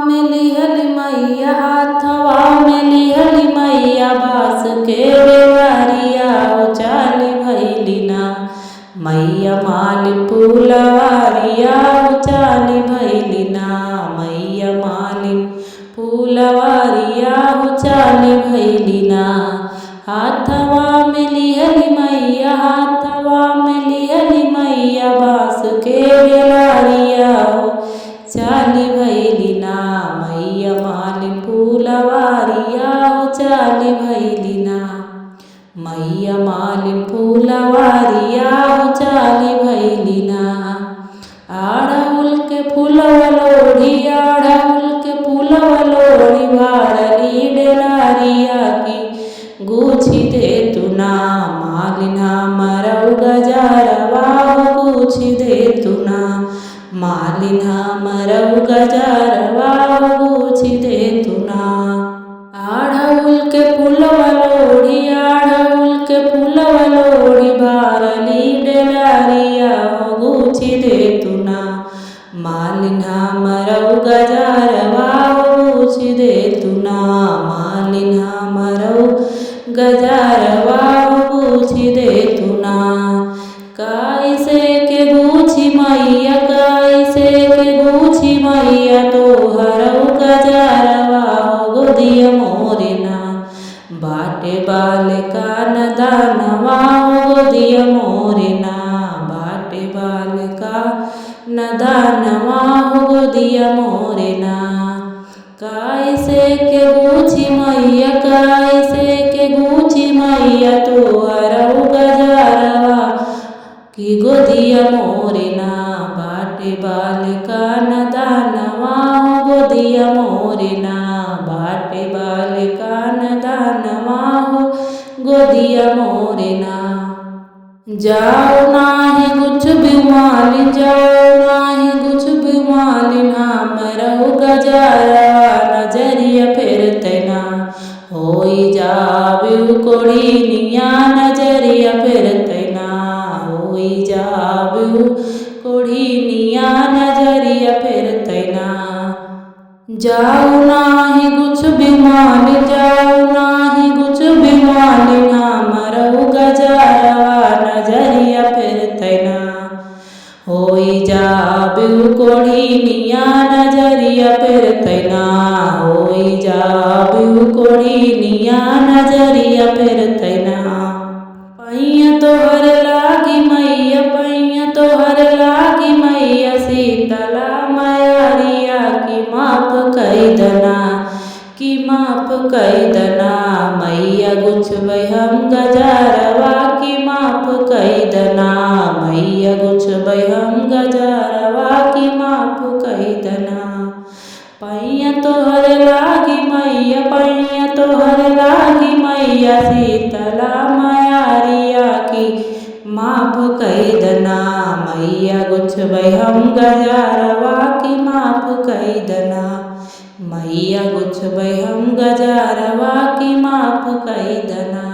में लिहली मैया हाथवा में लिहली मैया बास के बेवारिया ओ चाली भैली ना मैया माली फूलवारिया ओ चाली भैली ना मैया माली फूलवारिया ओ चाली भैली ना हाथवा में लिहली मैया हाथवा में लिहली मैया बास के बेलारिया ओ चाली भैली ना मैया माली फूलवारिया ओ चाली भैली ना मैया माली फूलवारिया ओ चाली भैली ना आड़हुल के फूलवा लोढ़ी आड़हुल के फूलवा लोढ़ी वारली डेलारिया की गुछी दे तू ना मालिन हमरऊ गजरवा गुछी दे तू ना मालिन हमरऊ गजरवा गुछी दे तू ना आड़हुल के फूलवा लोढ़ी आड़हुल के फूलवा लोढ़ी बारली डेलारिया गुछी दे तू ना मालिन हमरऊ गजरवा गुछी दे तू ना मालिन हमरऊ गजरवा गुछी दे तू ना कैसे के गुछी मैया कैसे के गुछी मैया तोहरऊ गजरवा गोदिया मोरे ना बाटे बाल का नदानवा गोदिया मोरे ना बाटे बाल का नदानवा गोदिया मोरे ना कैसे के गुछी मैया कैसे के गुछी मैया तोहरऊ गजरवा की गोदिया मोरे ना बाटे बाल का नदानवा गोदिया मोरे ना बाटे बाल का नदानवा गोदिया मोरे ना जाओ नाही कुछ भी मालिन जाओ नाही कुछ भी मालिन हमरऊ गजरवा नजरिया फिरते ना होई जाबू कोड़ी निया नजरिया फिरते ना होई जाबू कोड़ी निया नजरिया फिरते ना जाओ नाही कुछ भी मालिन जाओ नाही कुछ भी मालिन हमरऊ गजरवा नजरिया फिरते ना होई जाबू कोड़ी निया नजरिया फिरते ना होई जाबू कोड़ी निया नजरिया फिरते ना पैया तोहर लागी मैया पैया तोहर लागी मैया शीतला मयारिया की माफ कैदना की माफ कैदना मैया गुछबै हम गजरवा की माफ कैदना मैया गुछबै हम गजरवा की माफ कैदना पैया तोहर लागी मैया पैया तोहर लागी मैया शीतला मयारिया की माफ कैदना मैया गुछबै हम गजरवा की माफ कैदना मैया गुछबै हम गजरवा की माफ कैदना।